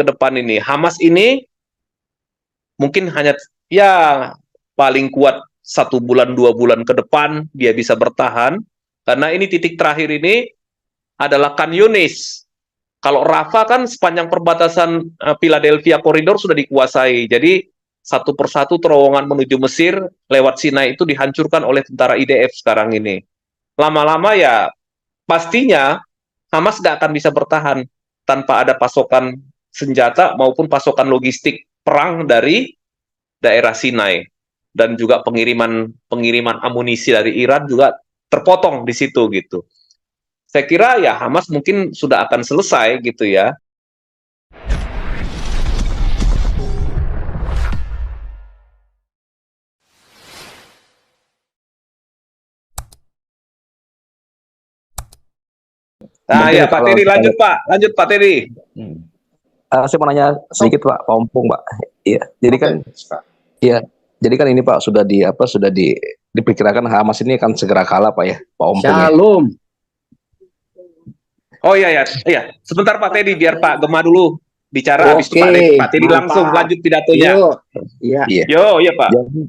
ke depan ini. Hamas ini mungkin hanya ya paling kuat 1 bulan 2 bulan ke depan dia bisa bertahan, karena ini titik terakhir ini adalah Khan Yunis. Kalau Rafah kan sepanjang perbatasan Philadelphia Corridor sudah dikuasai. Jadi satu persatu terowongan menuju Mesir lewat Sinai itu dihancurkan oleh tentara IDF sekarang ini. Lama-lama ya pastinya Hamas nggak akan bisa bertahan tanpa ada pasokan senjata maupun pasokan logistik perang dari daerah Sinai, dan juga pengiriman amunisi dari Iran juga terpotong di situ gitu. Saya kira ya Hamas mungkin sudah akan selesai gitu ya. Nah Mungkin ya Pak Teddy, lanjut Pak Teddy. Saya mau nanya sedikit Pak Ompong Pak. Iya, jadi kan iya, jadi kan ini Pak sudah diperkirakan Hamas ini akan segera kalah Pak ya, Pak Ompong. Shalom. Ya. Oh iya. Sebentar Pak Teddy, biar Pak Gema dulu bicara, habis itu Pak Teddy langsung lanjut pidatonya. Iya. Iya Pak. Jadi,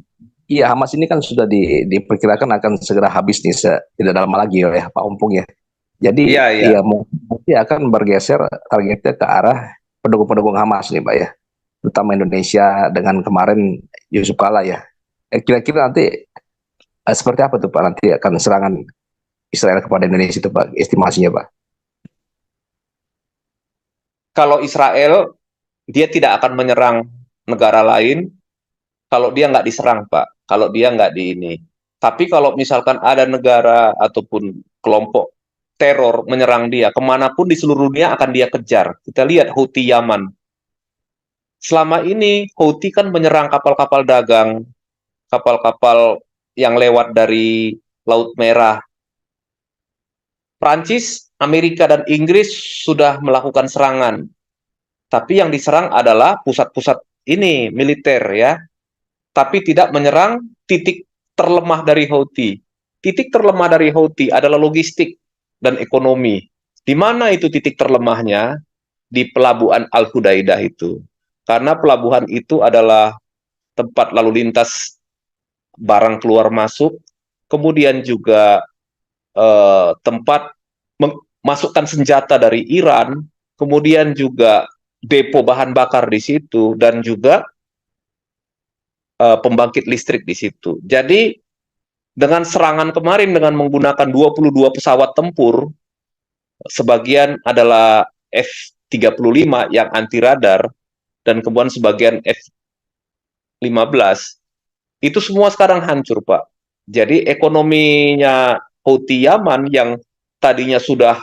iya, Hamas ini kan sudah diperkirakan akan segera habis nih, tidak lama lagi ya Pak Ompong ya. Jadi ya mungkin akan bergeser targetnya ke arah pendukung-pendukung Hamas nih Pak ya, terutama Indonesia dengan kemarin Yusuf Kala ya. Kira-kira nanti seperti apa tuh Pak nanti akan serangan Israel kepada Indonesia itu Pak, estimasinya Pak? Kalau Israel, dia tidak akan menyerang negara lain kalau dia nggak diserang Pak, kalau dia nggak di ini. Tapi kalau misalkan ada negara ataupun kelompok teror menyerang dia, kemanapun di seluruh dunia akan dia kejar. Kita lihat Houthi Yaman. Selama ini Houthi kan menyerang kapal-kapal dagang, kapal-kapal yang lewat dari Laut Merah. Prancis, Amerika, dan Inggris sudah melakukan serangan. Tapi yang diserang adalah pusat-pusat ini, militer ya. Tapi tidak menyerang titik terlemah dari Houthi. Titik terlemah dari Houthi adalah logistik dan ekonomi. Di mana itu titik terlemahnya? Di pelabuhan Al-Hudaidah itu. Karena pelabuhan itu adalah tempat lalu lintas barang keluar masuk, kemudian juga tempat memasukkan senjata dari Iran, kemudian juga depo bahan bakar di situ, dan juga pembangkit listrik di situ. Jadi dengan serangan kemarin dengan menggunakan 22 pesawat tempur, sebagian adalah F-35 yang anti radar, dan kemudian sebagian F-15, itu semua sekarang hancur Pak. Jadi ekonominya Houthi Yaman yang tadinya sudah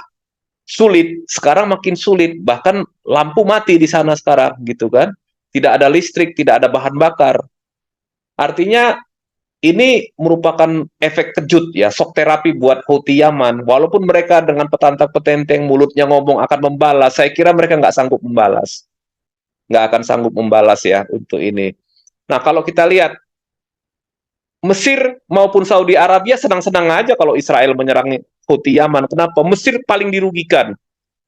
sulit, sekarang makin sulit, bahkan lampu mati di sana sekarang gitu kan. Tidak ada listrik, tidak ada bahan bakar. Artinya ini merupakan efek kejut ya, shock terapi buat Houthi Yaman. Walaupun mereka dengan petantang petenteng mulutnya ngomong akan membalas, saya kira mereka nggak sanggup membalas. Nggak akan sanggup membalas ya untuk ini. Nah kalau kita lihat, Mesir maupun Saudi Arabia senang-senang aja kalau Israel menyerang Houthi Yaman. Kenapa? Mesir paling dirugikan.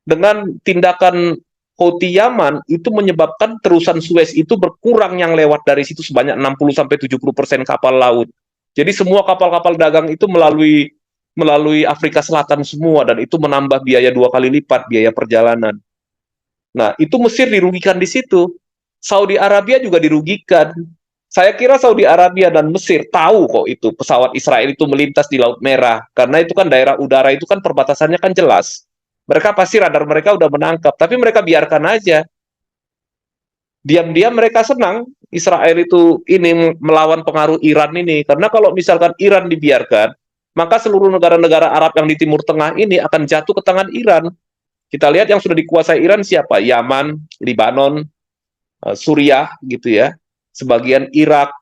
Dengan tindakan Houthi Yaman itu menyebabkan terusan Suez itu berkurang yang lewat dari situ sebanyak 60-70% kapal laut. Jadi semua kapal-kapal dagang itu melalui Afrika Selatan semua, dan itu menambah biaya 2 kali lipat biaya perjalanan. Nah, itu Mesir dirugikan di situ. Saudi Arabia juga dirugikan. Saya kira Saudi Arabia dan Mesir tahu kok itu pesawat Israel itu melintas di Laut Merah, karena itu kan daerah udara itu kan perbatasannya kan jelas. Mereka pasti radar mereka udah menangkap, tapi mereka biarkan aja. Diam-diam mereka senang Israel itu ini melawan pengaruh Iran ini, karena kalau misalkan Iran dibiarkan, maka seluruh negara-negara Arab yang di Timur Tengah ini akan jatuh ke tangan Iran. Kita lihat yang sudah dikuasai Iran siapa? Yaman, Libanon, Suriah gitu ya, sebagian Irak.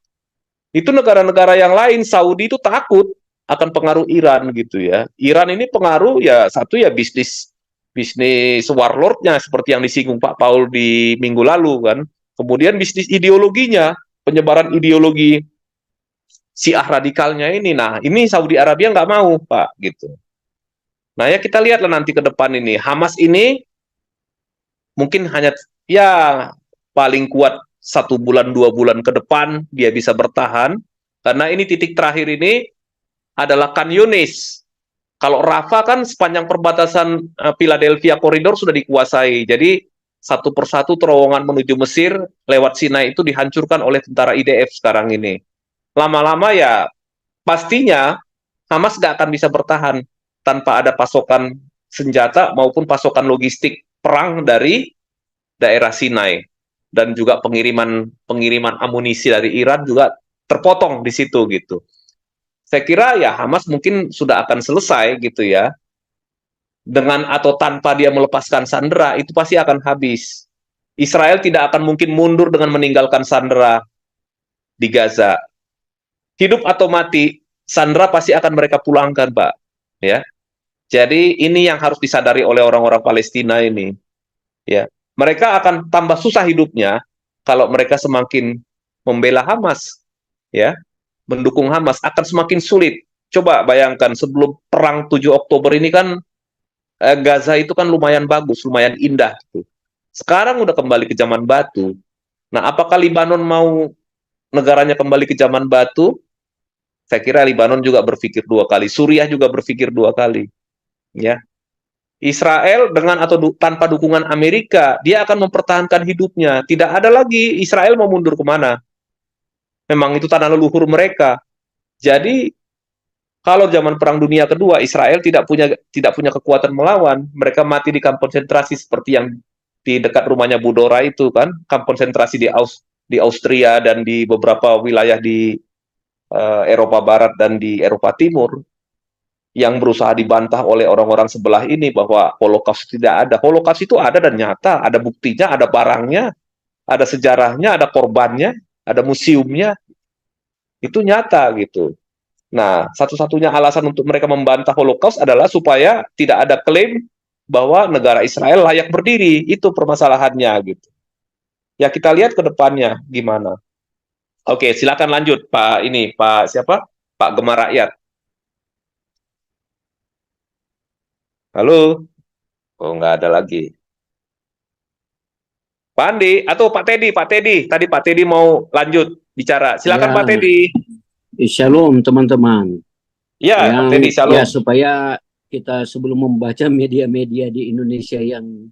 Itu negara-negara yang lain, Saudi itu takut akan pengaruh Iran gitu ya. Iran ini pengaruh ya satu ya bisnis warlordnya seperti yang disinggung Pak Paul di minggu lalu kan. Kemudian bisnis ideologinya, penyebaran ideologi Syiah radikalnya ini. Nah, ini Saudi Arabia nggak mau Pak gitu. Nah ya kita lihatlah nanti ke depan ini. Hamas ini mungkin hanya ya paling kuat 1 bulan 2 bulan ke depan dia bisa bertahan, karena ini titik terakhir ini adalah Khan Yunis. Kalau Rafah kan sepanjang perbatasan Philadelphia Corridor sudah dikuasai. Jadi satu persatu terowongan menuju Mesir lewat Sinai itu dihancurkan oleh tentara IDF sekarang ini. Lama-lama ya pastinya Hamas nggak akan bisa bertahan tanpa ada pasokan senjata maupun pasokan logistik perang dari daerah Sinai, dan juga pengiriman amunisi dari Iran juga terpotong di situ gitu. Saya kira ya Hamas mungkin sudah akan selesai gitu ya, dengan atau tanpa dia melepaskan sandera itu pasti akan habis. Israel tidak akan mungkin mundur dengan meninggalkan sandera di Gaza. Hidup atau mati, sandera pasti akan mereka pulangkan, Pak. Ya, jadi ini yang harus disadari oleh orang-orang Palestina ini. Ya, mereka akan tambah susah hidupnya kalau mereka semakin membela Hamas. Ya, mendukung Hamas akan semakin sulit. Coba bayangkan sebelum perang 7 Oktober ini kan Gaza itu kan lumayan bagus, lumayan indah gitu. Sekarang udah kembali ke zaman batu. Nah, apakah Libanon mau negaranya kembali ke zaman batu? Saya kira Libanon juga berpikir 2 kali, Suriah juga berpikir 2 kali. Ya, Israel dengan atau tanpa dukungan Amerika, dia akan mempertahankan hidupnya. Tidak ada lagi Israel mau mundur kemana. Memang itu tanah leluhur mereka. Jadi kalau zaman Perang Dunia Kedua, Israel tidak punya kekuatan melawan. Mereka mati di kamp konsentrasi seperti yang di dekat rumahnya Budora itu kan, kamp konsentrasi di Austria dan di beberapa wilayah di Eropa Barat dan di Eropa Timur, yang berusaha dibantah oleh orang-orang sebelah ini bahwa Holocaust tidak ada. Holocaust itu ada dan nyata, ada buktinya, ada barangnya, ada sejarahnya, ada korbannya, ada museumnya, itu nyata gitu. Nah, satu-satunya alasan untuk mereka membantah Holocaust adalah supaya tidak ada klaim bahwa negara Israel layak berdiri. Itu permasalahannya gitu. Ya kita lihat ke depannya gimana. Oke, silakan lanjut Pak ini, Pak siapa? Pak Gemar Rakyat. Halo? Oh, nggak ada lagi. Pak Andi atau Pak Teddy, Pak Teddy. Tadi Pak Teddy mau lanjut bicara. Silakan Ya, Pak Teddy. shalom teman-teman. Ya, Pak Teddy, Ya, shalom. supaya kita sebelum membaca media-media di Indonesia yang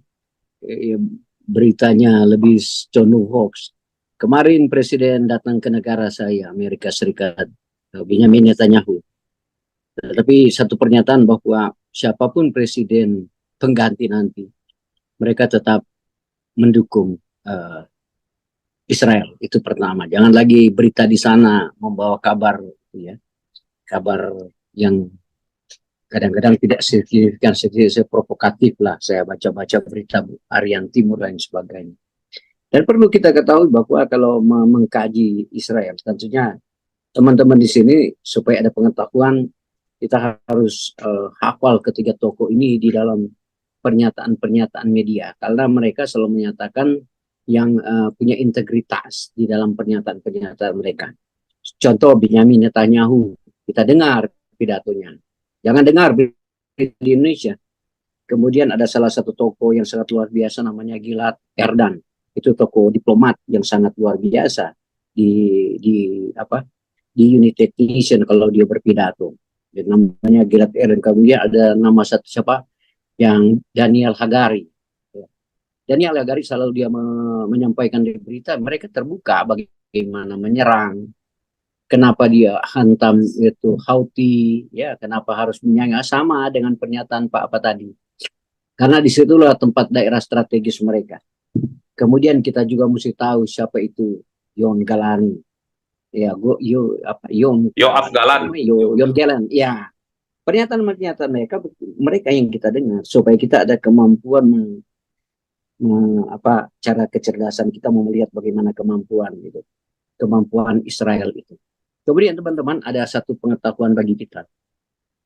beritanya lebih condong hoax. Kemarin Presiden datang ke negara saya, Amerika Serikat, Benjamin Netanyahu. Tapi satu pernyataan bahwa siapapun presiden pengganti nanti, mereka tetap mendukung Israel. Itu pertama. Jangan lagi berita di sana membawa kabar, ya, kabar yang kadang-kadang tidak signifikan, provokatif lah. Saya baca-baca berita Arian Timur dan sebagainya. Dan perlu kita ketahui bahwa kalau mengkaji Israel, tentunya teman-teman di sini supaya ada pengetahuan, kita harus hafal ketiga tokoh ini di dalam pernyataan-pernyataan media, karena mereka selalu menyatakan yang punya integritas di dalam pernyataan-pernyataan mereka. Contoh Benjamin Netanyahu, kita dengar pidatonya. Jangan dengar di Indonesia. Kemudian ada salah satu tokoh yang sangat luar biasa namanya Gilad Erdan. Itu tokoh diplomat yang sangat luar biasa di United Nations kalau dia berpidato. Dan namanya Gilad Erdan. Kemudian ada nama satu siapa yang Daniel Hagari. Daniel Hagari selalu dia menyampaikan di berita, mereka terbuka bagaimana menyerang, kenapa dia hantam itu Houthi, ya kenapa harus menyangka, sama dengan pernyataan Pak apa tadi, karena disitulah tempat daerah strategis mereka. Kemudian kita juga mesti tahu siapa itu Yon Galani, ya Yon Galan, ya pernyataan mereka yang kita dengar supaya kita ada kemampuan cara kecerdasan kita melihat bagaimana kemampuan Israel itu. Kemudian teman-teman ada satu pengetahuan bagi kita,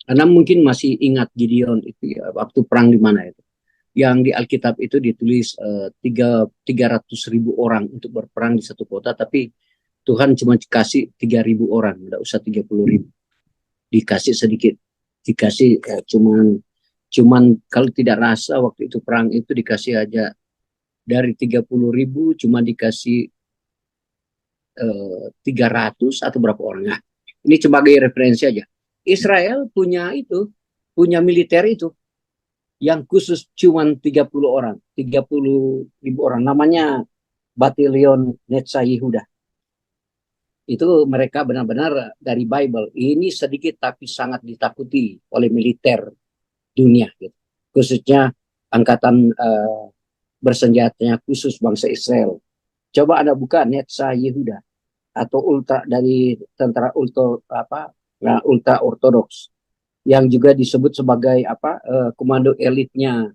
karena mungkin masih ingat Gideon itu ya, waktu perang di mana itu, yang di Alkitab itu ditulis 300.000 orang untuk berperang di satu kota, tapi Tuhan cuma kasih 3.000 orang, tidak usah 30.000, dikasih sedikit, dikasih cuman kalau tidak rasa waktu itu perang itu dikasih aja dari 30.000 cuma dikasih 300 atau berapa orang. Nah, ini sebagai referensi aja. Israel punya militer itu yang khusus cuma 30 orang, 30.000 orang, namanya Batalion Netza Yehuda. Itu mereka benar-benar dari Bible. Ini sedikit tapi sangat ditakuti oleh militer dunia, gitu. Khususnya angkatan bersenjatanya khusus bangsa Israel. Coba Anda buka Netza Yehuda atau dari tentara ultra ortodoks yang juga disebut sebagai komando elitnya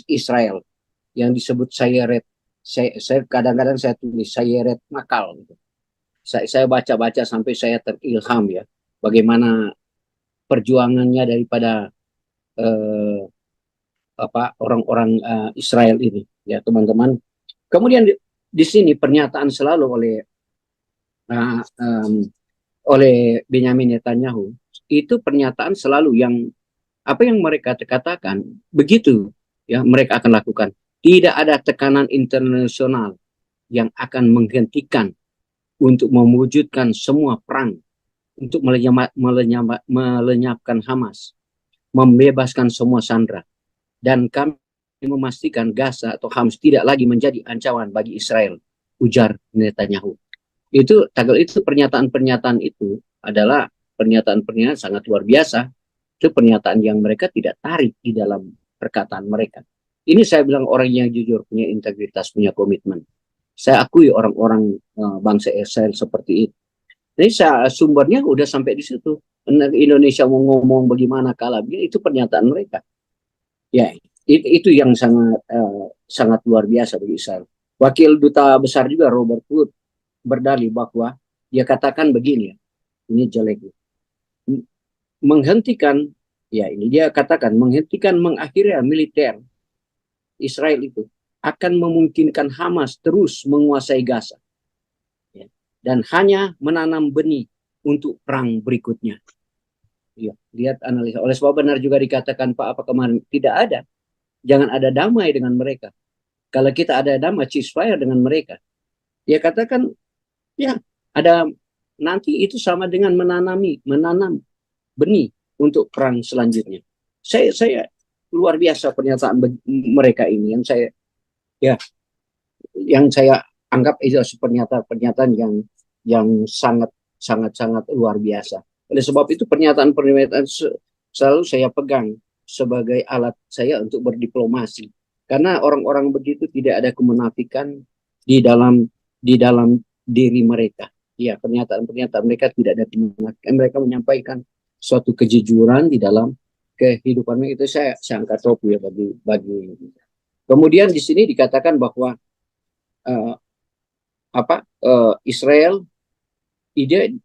Israel yang disebut Sayeret. Saya kadang-kadang saya tulis Sayeret Makal gitu. Saya baca-baca sampai saya terilham ya bagaimana perjuangannya daripada orang-orang Israel ini ya teman-teman. Kemudian di sini pernyataan selalu oleh Benyamin Netanyahu, itu pernyataan selalu yang apa yang mereka katakan begitu ya mereka akan lakukan. Tidak ada tekanan internasional yang akan menghentikan untuk mewujudkan semua perang, untuk melenyapkan Hamas, membebaskan semua sandera, dan kami memastikan Gaza atau Hamas tidak lagi menjadi ancaman bagi Israel, ujar Netanyahu. Itu pernyataan-pernyataan itu adalah pernyataan-pernyataan sangat luar biasa. Itu pernyataan yang mereka tidak tarik di dalam perkataan mereka. Ini saya bilang orang yang jujur, punya integritas, punya komitmen. Saya akui orang-orang bangsa Israel seperti itu. Jadi sumbernya udah sampai di situ. Indonesia mau ngomong bagaimana kalabnya, itu pernyataan mereka. Ya, itu yang sangat luar biasa bagi Israel. Wakil Duta Besar juga Robert Wood berdalih bahwa dia katakan begini ya, ini jelek, menghentikan mengakhiri militer Israel itu akan memungkinkan Hamas terus menguasai Gaza ya, dan hanya menanam benih untuk perang berikutnya. Ya, lihat analisa. Oleh sebab benar juga dikatakan Pak kemarin, jangan ada damai dengan mereka. Kalau kita ada damai, ceasefire dengan mereka, dia katakan ya ada nanti itu sama dengan menanam benih untuk perang selanjutnya. Saya luar biasa pernyataan mereka ini yang saya anggap itu pernyataan yang sangat luar biasa. Oleh sebab itu pernyataan selalu saya pegang sebagai alat saya untuk berdiplomasi. Karena orang-orang begitu tidak ada kemunafikan di dalam diri mereka. Ya, pernyataan-pernyataan mereka tidak ada kemunafikan. Mereka menyampaikan suatu kejujuran di dalam kehidupan mereka. Itu saya angkat topi ya bagi. Kemudian di sini dikatakan bahwa Israel,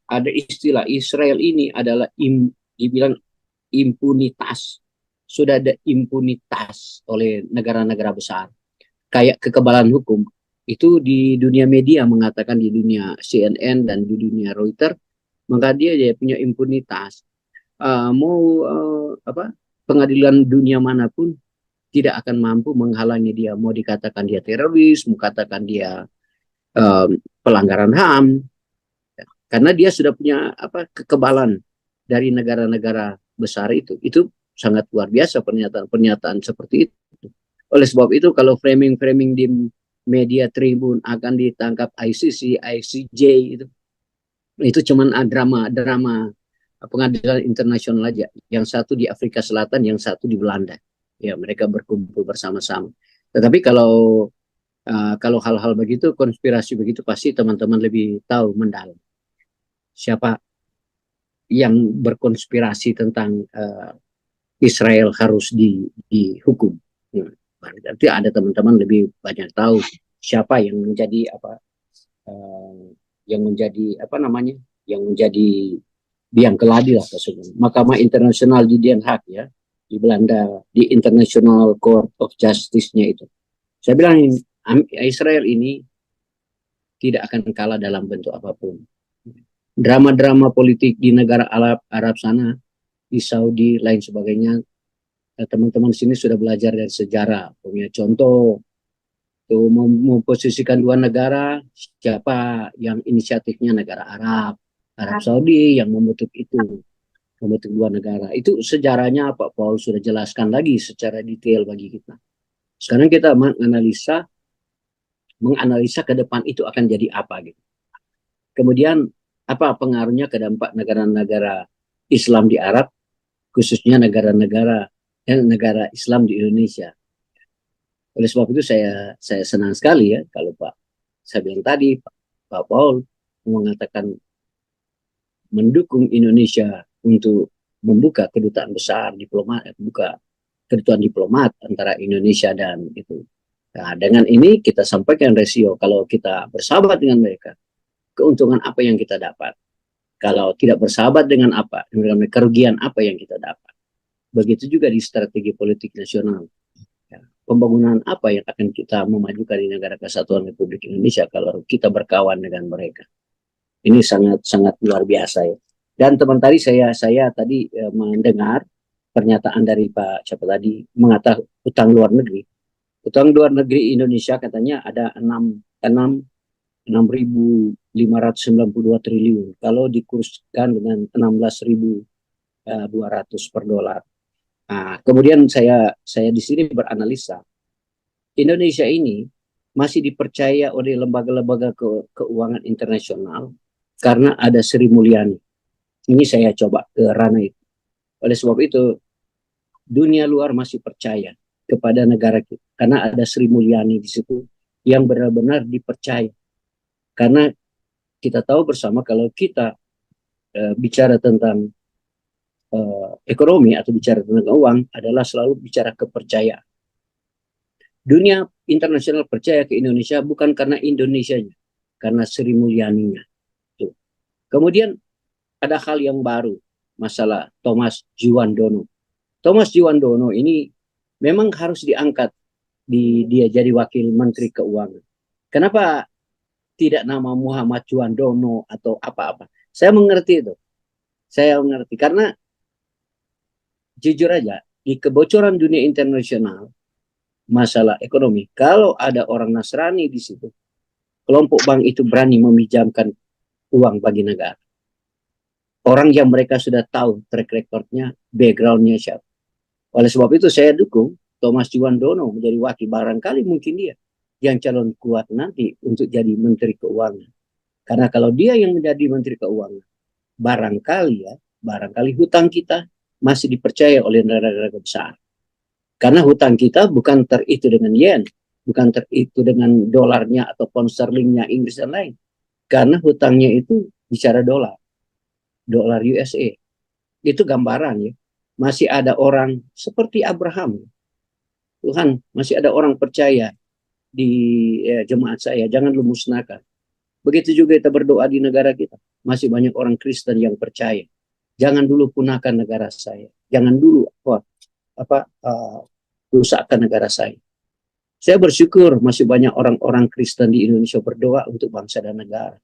ada istilah Israel ini adalah dibilang impunitas. Sudah ada impunitas oleh negara-negara besar. Kayak kekebalan hukum. Itu di dunia media mengatakan, di dunia CNN dan di dunia Reuters, maka dia punya impunitas. Pengadilan dunia manapun tidak akan mampu menghalangi dia. Mau dikatakan dia teroris, mau katakan dia pelanggaran HAM, karena dia sudah punya kekebalan dari negara-negara besar itu. Itu sangat luar biasa pernyataan seperti itu. Oleh sebab itu kalau framing di media Tribun akan ditangkap ICC, ICJ itu cuman drama pengadilan internasional aja. Yang satu di Afrika Selatan, yang satu di Belanda. Ya, mereka berkumpul bersama-sama. Tetapi kalau hal-hal begitu, konspirasi begitu, pasti teman-teman lebih tahu mendalam siapa yang berkonspirasi tentang Israel harus dihukum. Berarti ada teman-teman lebih banyak tahu siapa yang menjadi yang menjadi biang keladi lah tersebut. Mahkamah Internasional di Den Haag ya, di Belanda, di International Court of Justice-nya itu. Saya bilang Israel ini tidak akan kalah dalam bentuk apapun. Drama-drama politik di negara Arab sana, di Saudi, lain sebagainya, teman-teman sini sudah belajar dari sejarah. Punya contoh Tuh memposisikan dua negara, siapa yang inisiatifnya negara Arab, Arab Saudi yang membentuk itu, membentuk dua negara. Itu sejarahnya Pak Paul sudah jelaskan lagi secara detail bagi kita. Sekarang kita menganalisa ke depan itu akan jadi apa gitu. Kemudian apa pengaruhnya ke dampak negara-negara Islam di Arab, khususnya negara-negara Islam di Indonesia. Oleh sebab itu saya senang sekali ya kalau saya bilang tadi Pak Paul mengatakan mendukung Indonesia untuk membuka kedutaan besar diplomat, buka kedutaan diplomat antara Indonesia dan itu. Nah, dengan ini kita sampaikan resio kalau kita bersahabat dengan mereka, keuntungan apa yang kita dapat. Kalau tidak bersahabat dengan apa, dengan kerugian apa yang kita dapat. Begitu juga di strategi politik nasional. Pembangunan apa yang akan kita memajukan di negara kesatuan Republik Indonesia kalau kita berkawan dengan mereka. Ini sangat luar biasa ya. Dan teman tadi saya tadi mendengar pernyataan dari Pak siapa tadi mengatakan utang luar negeri. Utang luar negeri Indonesia katanya ada 6.592 triliun. Kalau dikurskan dengan 16.200 per dolar. Nah, kemudian saya di sini beranalisa, Indonesia ini masih dipercaya oleh lembaga-lembaga keuangan internasional karena ada Sri Mulyani. Ini saya coba ke ranah itu. Oleh sebab itu, dunia luar masih percaya kepada negara kita karena ada Sri Mulyani di situ yang benar-benar dipercaya. Karena kita tahu bersama kalau kita bicara tentang ekonomi atau bicara tentang uang adalah selalu bicara kepercayaan. Dunia internasional percaya ke Indonesia bukan karena Indonesianya, karena Sri Mulyaninya. Tuh. Kemudian ada hal yang baru, masalah Thomas Djuwandono. Thomas Djuwandono ini memang harus diangkat dia jadi wakil Menteri Keuangan. Kenapa tidak nama Muhammad Djuwandono atau apa-apa? Saya mengerti itu. Saya mengerti karena jujur aja, di kebocoran dunia internasional, masalah ekonomi, kalau ada orang Nasrani di situ, kelompok bank itu berani meminjamkan uang bagi negara. Orang yang mereka sudah tahu track recordnya, backgroundnya siapa. Oleh sebab itu saya dukung Thomas Djuwandono menjadi wakil, barangkali mungkin dia yang calon kuat nanti untuk jadi Menteri Keuangan. Karena kalau dia yang menjadi Menteri Keuangan, barangkali hutang kita masih dipercaya oleh negara-negara besar. Karena hutang kita bukan teritu dengan yen, bukan teritu dengan dolarnya atau pound sterlingnya Inggris dan lain. Karena hutangnya itu bicara dolar USA. Itu gambaran ya. Masih ada orang seperti Abraham. Tuhan, masih ada orang percaya di jemaat saya, jangan lu musnahkan. Begitu juga kita berdoa di negara kita. Masih banyak orang Kristen yang percaya. Jangan dulu punahkan negara saya. Jangan dulu rusakkan negara saya. Saya bersyukur masih banyak orang-orang Kristen di Indonesia berdoa untuk bangsa dan negara.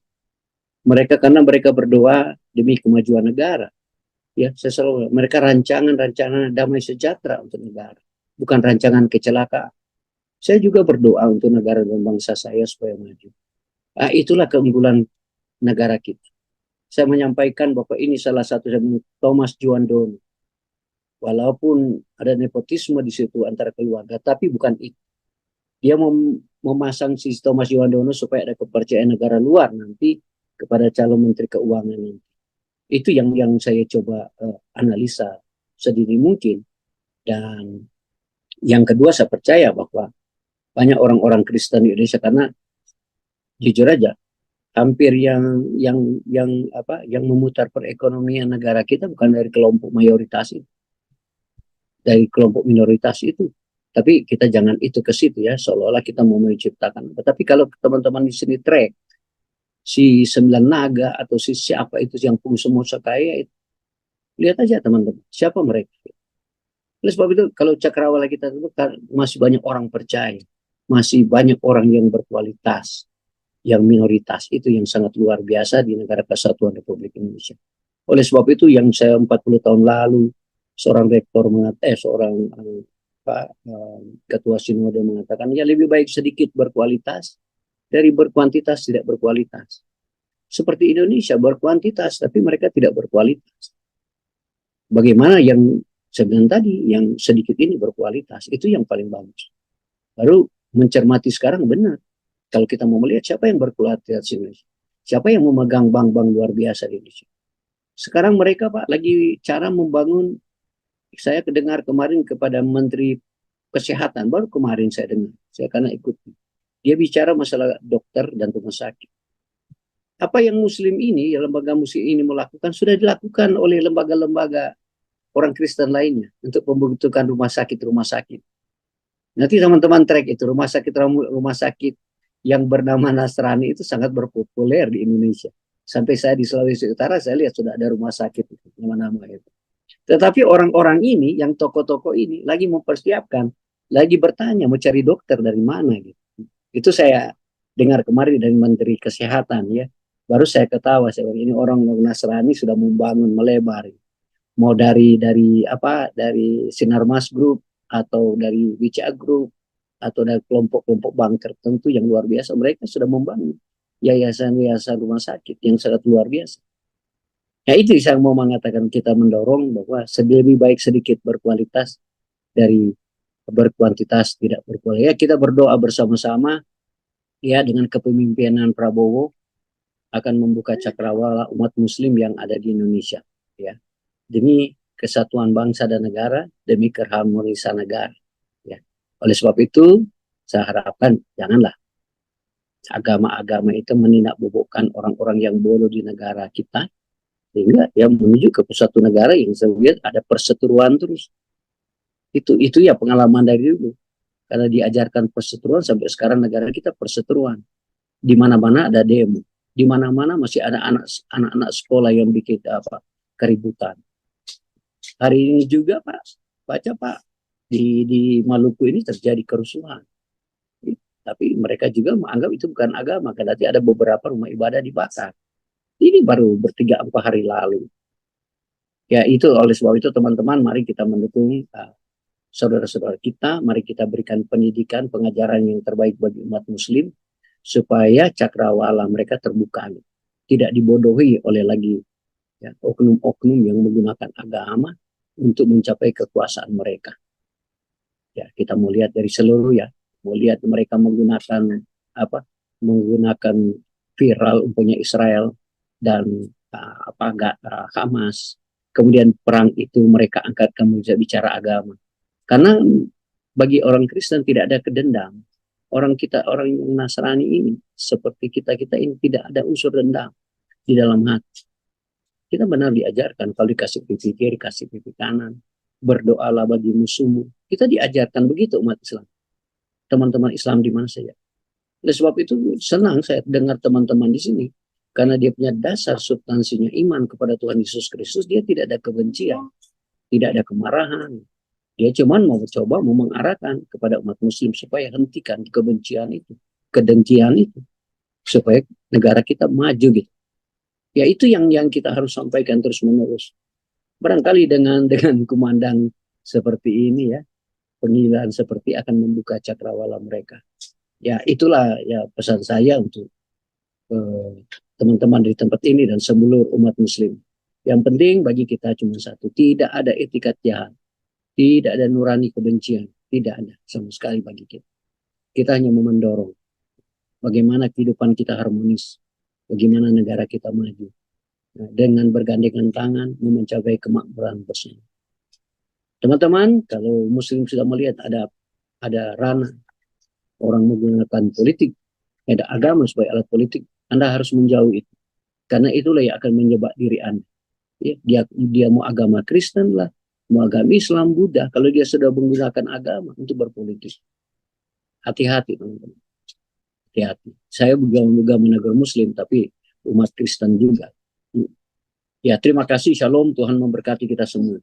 Karena mereka berdoa demi kemajuan negara. Ya, mereka rancangan damai sejahtera untuk negara, bukan rancangan kecelakaan. Saya juga berdoa untuk negara dan bangsa saya supaya maju. Itulah keunggulan negara kita. Saya menyampaikan bahwa ini salah satu Thomas Djuwandono. Walaupun ada nepotisme di situ antara keluarga, tapi bukan itu. Dia memasang si Thomas Djuwandono supaya ada kepercayaan negara luar nanti kepada calon Menteri Keuangan nanti. Itu yang saya coba analisa sedini mungkin. Dan yang kedua, saya percaya bahwa banyak orang-orang Kristen di Indonesia, karena jujur aja hampir yang memutar perekonomian negara kita bukan dari kelompok mayoritas itu, dari kelompok minoritas itu. Tapi kita jangan itu ke situ ya, seolah-olah kita mau menciptakan. Tapi kalau teman-teman di sini track si 9 naga atau si siapa itu yang pengusaha kaya itu, lihat aja teman-teman siapa mereka. Oleh sebab itu kalau cakrawala kita itu masih banyak orang percaya, masih banyak orang yang berkualitas. Yang minoritas itu yang sangat luar biasa di negara kesatuan Republik Indonesia. Oleh sebab itu yang saya 40 tahun lalu seorang rektor seorang Ketua Sinode mengatakan ya lebih baik sedikit berkualitas dari berkuantitas tidak berkualitas. Seperti Indonesia berkuantitas tapi mereka tidak berkualitas. Bagaimana yang sebenarnya tadi yang sedikit ini berkualitas, itu yang paling bagus. Baru mencermati sekarang benar. Kalau kita mau melihat siapa yang berkualitas di Indonesia, siapa yang memegang bank-bank luar biasa di Indonesia. Sekarang mereka Pak lagi cara membangun, saya dengar kemarin kepada Menteri Kesehatan, baru kemarin saya dengar, saya karena ikut. Dia bicara masalah dokter dan rumah sakit. Apa yang Muslim ini, ya lembaga Muslim ini melakukan, sudah dilakukan oleh lembaga-lembaga orang Kristen lainnya untuk membutuhkan rumah sakit. Nanti teman-teman track itu rumah sakit yang bernama Nasrani itu sangat berpopuler di Indonesia. Sampai saya di Sulawesi Utara saya lihat sudah ada rumah sakit itu, nama-nama itu. Tetapi orang-orang ini yang tokoh-tokoh ini lagi mempersiapkan, lagi bertanya mau cari dokter dari mana gitu. Itu saya dengar kemarin dari Menteri Kesehatan ya. Baru saya ketawa, saya bilang ini orang Nasrani sudah membangun melebar. Mau dari Sinarmas Group atau dari WCA Group atau dari kelompok-kelompok bank tertentu yang luar biasa, mereka sudah membangun yayasan-yayasan rumah sakit yang sangat luar biasa. Ya itu saya mau mengatakan, kita mendorong bahwa lebih baik sedikit berkualitas dari berkuantitas tidak berkualitas. Ya kita berdoa bersama-sama ya dengan kepemimpinan Prabowo akan membuka cakrawala umat Muslim yang ada di Indonesia ya, demi kesatuan bangsa dan negara, demi keharmonisan negara ya. Oleh sebab itu saya harapkan janganlah agama-agama itu menindakbobokkan orang-orang yang bodoh di negara kita, sehingga ya menuju ke satu negara yang saya lihat ada perseteruan terus. Itu ya pengalaman dari dulu, karena diajarkan perseteruan sampai sekarang negara kita perseteruan. Di mana-mana ada demo, di mana-mana masih ada anak-anak sekolah yang bikin keributan. Hari ini juga Pak, baca Pak, di Maluku ini terjadi kerusuhan. Tapi mereka juga menganggap itu bukan agama, karena ada beberapa rumah ibadah dibakar. Ini baru 3-4 hari lalu. Ya itu, oleh sebab itu teman-teman, mari kita mendukung saudara-saudara kita, mari kita berikan pendidikan, pengajaran yang terbaik bagi umat Muslim, supaya cakrawala mereka terbuka, tidak dibodohi oleh lagi ya, oknum-oknum yang menggunakan agama untuk mencapai kekuasaan mereka. Ya kita mau lihat dari seluruh ya, mau lihat mereka menggunakan viral umpamanya Israel dan Hamas. Kemudian perang itu mereka angkatkan bicara agama. Karena bagi orang Kristen tidak ada kedendam. Orang yang Nasrani ini seperti kita ini tidak ada unsur dendam di dalam hati. Kita benar diajarkan kalau dikasih pipi kiri, kasih pipi kanan. Berdoalah bagi musuhmu. Kita diajarkan begitu umat Islam. Teman-teman Islam di mana saja. Oleh sebab itu senang saya dengar teman-teman di sini. Karena dia punya dasar substansinya iman kepada Tuhan Yesus Kristus. Dia tidak ada kebencian. Tidak ada kemarahan. Dia cuma mau mengarahkan kepada umat Muslim supaya hentikan kebencian itu. Kedengkian itu. Supaya negara kita maju gitu. Ya itu yang kita harus sampaikan terus menerus. Barangkali dengan kumandang seperti ini ya, penghilaan seperti akan membuka cakrawala mereka. Ya itulah ya pesan saya untuk teman-teman di tempat ini dan seluruh umat Muslim. Yang penting bagi kita cuma satu, tidak ada etikat jahat, tidak ada nurani kebencian, tidak ada sama sekali bagi kita. Kita hanya mau mendorong bagaimana kehidupan kita harmonis, bagaimana negara kita maju. Nah, dengan bergandengan tangan mencapai kemakmuran bersama. Teman-teman, kalau Muslim sudah melihat ada ranah orang menggunakan politik, ada agama sebagai alat politik, Anda harus menjauh itu. Karena itulah yang akan menjebak diri Anda. Ya, dia mau agama Kristen lah, mau agama Islam, Buddha, kalau dia sudah menggunakan agama untuk berpolitik. Hati-hati teman-teman. Hati-hati. Saya juga menegur Muslim, tapi umat Kristen juga. Ya, terima kasih. Shalom. Tuhan memberkati kita semua.